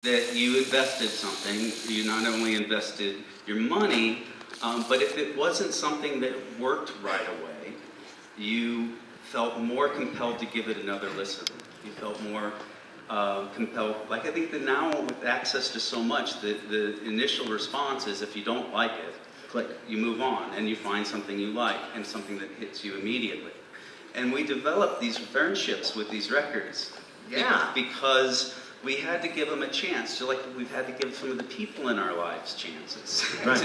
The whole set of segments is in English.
that you invested something. You not only invested your money, but if it wasn't something that worked right away, you felt more compelled to give it another listen. You felt more compelled. Like I think that now with access to so much, the initial response is if you don't like it, click, you move on and you find something you like and something that hits you immediately. And we developed these friendships with these records. Yeah. Because we had to give them a chance, just like we've had to give some of the people in our lives chances right.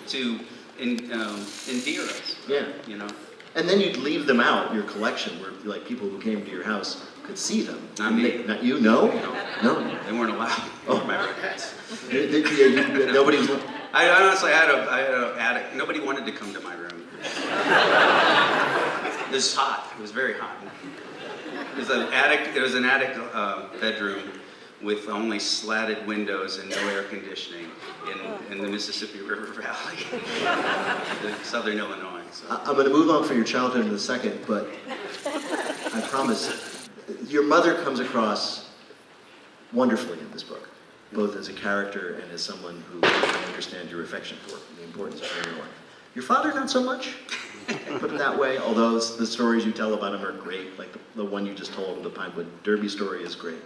to endear us. Yeah. You know. And then you'd leave them out, your collection, where like people who came to your house could see them. Not me. Not you? No? No. They weren't allowed. Oh. My records. Nobody was... I honestly had an attic. Nobody wanted to come to my room. It was hot. It was very hot. It was an attic. It was an attic bedroom with only slatted windows and no air conditioning in the Mississippi River Valley, southern Illinois. So. I'm going to move on from your childhood in a second, but I promise, your mother comes across wonderfully in this book, both as a character and as someone who I understand your affection for, the importance of her in your life. Your father, not so much, put it that way, although the stories you tell about him are great, like the one you just told, the Pinewood Derby story is great.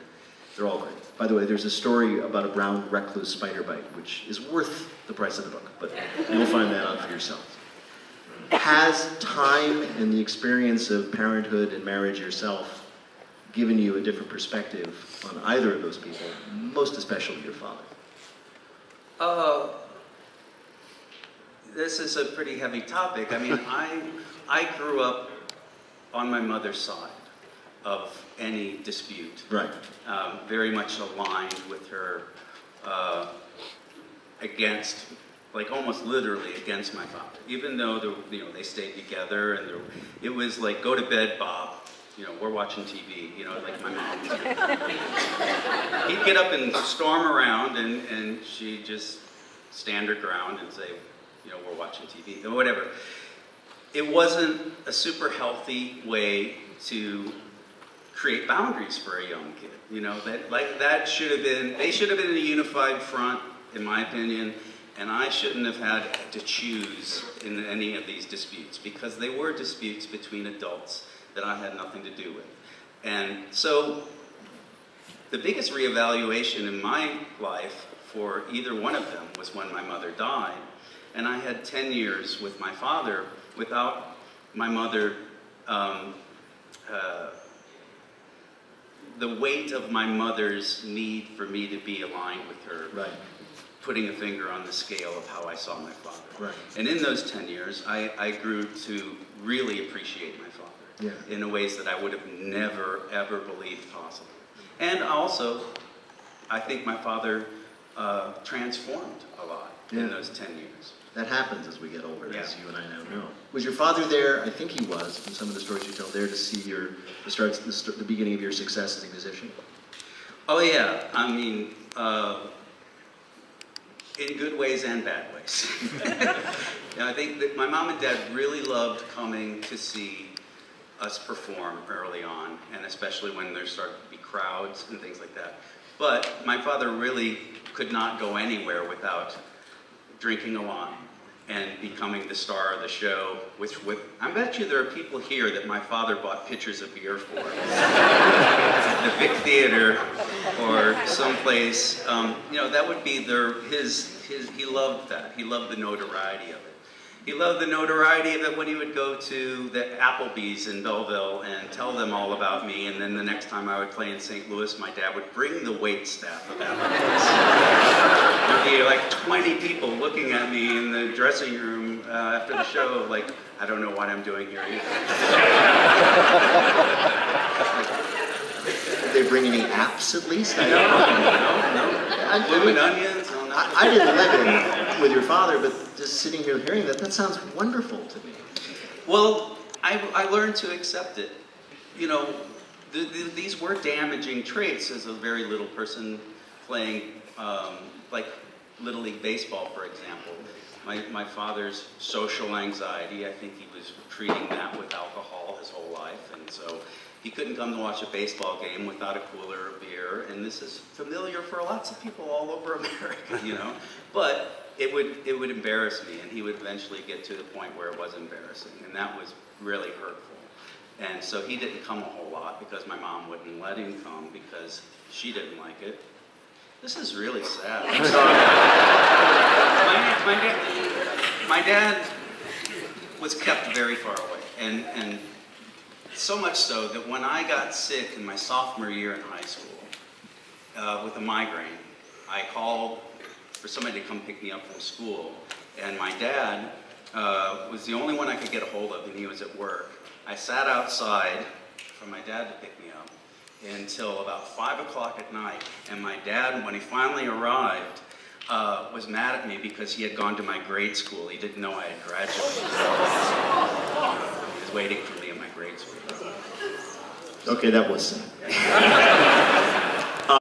They're all great. By the way, there's a story about a brown recluse spider bite, which is worth the price of the book, but you'll find that out for yourselves. Has time and the experience of parenthood and marriage yourself given you a different perspective on either of those people, most especially your father? This is a pretty heavy topic. I mean, I grew up on my mother's side of any dispute. Right. Very much aligned with her against, like almost literally against my father. Even though they stayed together and it was like, go to bed, Bob. You know, we're watching TV, you know, like my mom. He'd get up and storm around and she'd just stand her ground and say, you know, we're watching TV, or whatever. It wasn't a super healthy way to create boundaries for a young kid. You know, that should have been, they should have been in a unified front, in my opinion, and I shouldn't have had to choose in any of these disputes, because they were disputes between adults that I had nothing to do with. And so, the biggest reevaluation in my life for either one of them was when my mother died. And I had 10 years with my father without my mother, the weight of my mother's need for me to be aligned with her, right, putting a finger on the scale of how I saw my father. Right. And in those 10 years, I grew to really appreciate my father, yeah, in ways that I would have never, ever believed possible. And also, I think my father transformed a lot, yeah, in those 10 years. That happens as we get older, yeah, as you and I now know. Was your father there? I think he was, from some of the stories you tell, there to see the beginning of your success as a musician? Oh yeah, I mean, in good ways and bad ways. Yeah, I think that my mom and dad really loved coming to see us perform early on, and especially when there started to be crowds and things like that. But my father really could not go anywhere without drinking a lot and becoming the star of the show, which I bet you there are people here that my father bought pitchers of beer for. The Vic Theater or someplace, you know, that would be he loved that. He loved the notoriety of it. He loved the notoriety of it when he would go to the Applebee's in Belleville and tell them all about me, and then the next time I would play in St. Louis, my dad would bring the wait staff of Applebee's. There'd be like 20 people looking at me in the dressing room after the show, like, I don't know what I'm doing here either. Did they bring any apps at least? No. Blooming onions. I didn't live in with your father, but just sitting here hearing that sounds wonderful to me. Well, I learned to accept it. You know, these were damaging traits as a very little person playing, like, Little League Baseball, for example. My father's social anxiety, I think he was treating that with alcohol his whole life, and so he couldn't come to watch a baseball game without a cooler of beer, and this is familiar for lots of people all over America, you know. But it would embarrass me, and he would eventually get to the point where it was embarrassing, and that was really hurtful. And so he didn't come a whole lot because my mom wouldn't let him come because she didn't like it. This is really sad. I'm sorry. My dad was kept very far away, and so much so that when I got sick in my sophomore year in high school with a migraine, I called for somebody to come pick me up from school, and my dad was the only one I could get a hold of, and he was at work. I sat outside for my dad to pick me up until about 5 o'clock at night, and my dad, when he finally arrived, was mad at me because he had gone to my grade school. He didn't know I had graduated. He was waiting for me in my grade school. Okay, that was sad.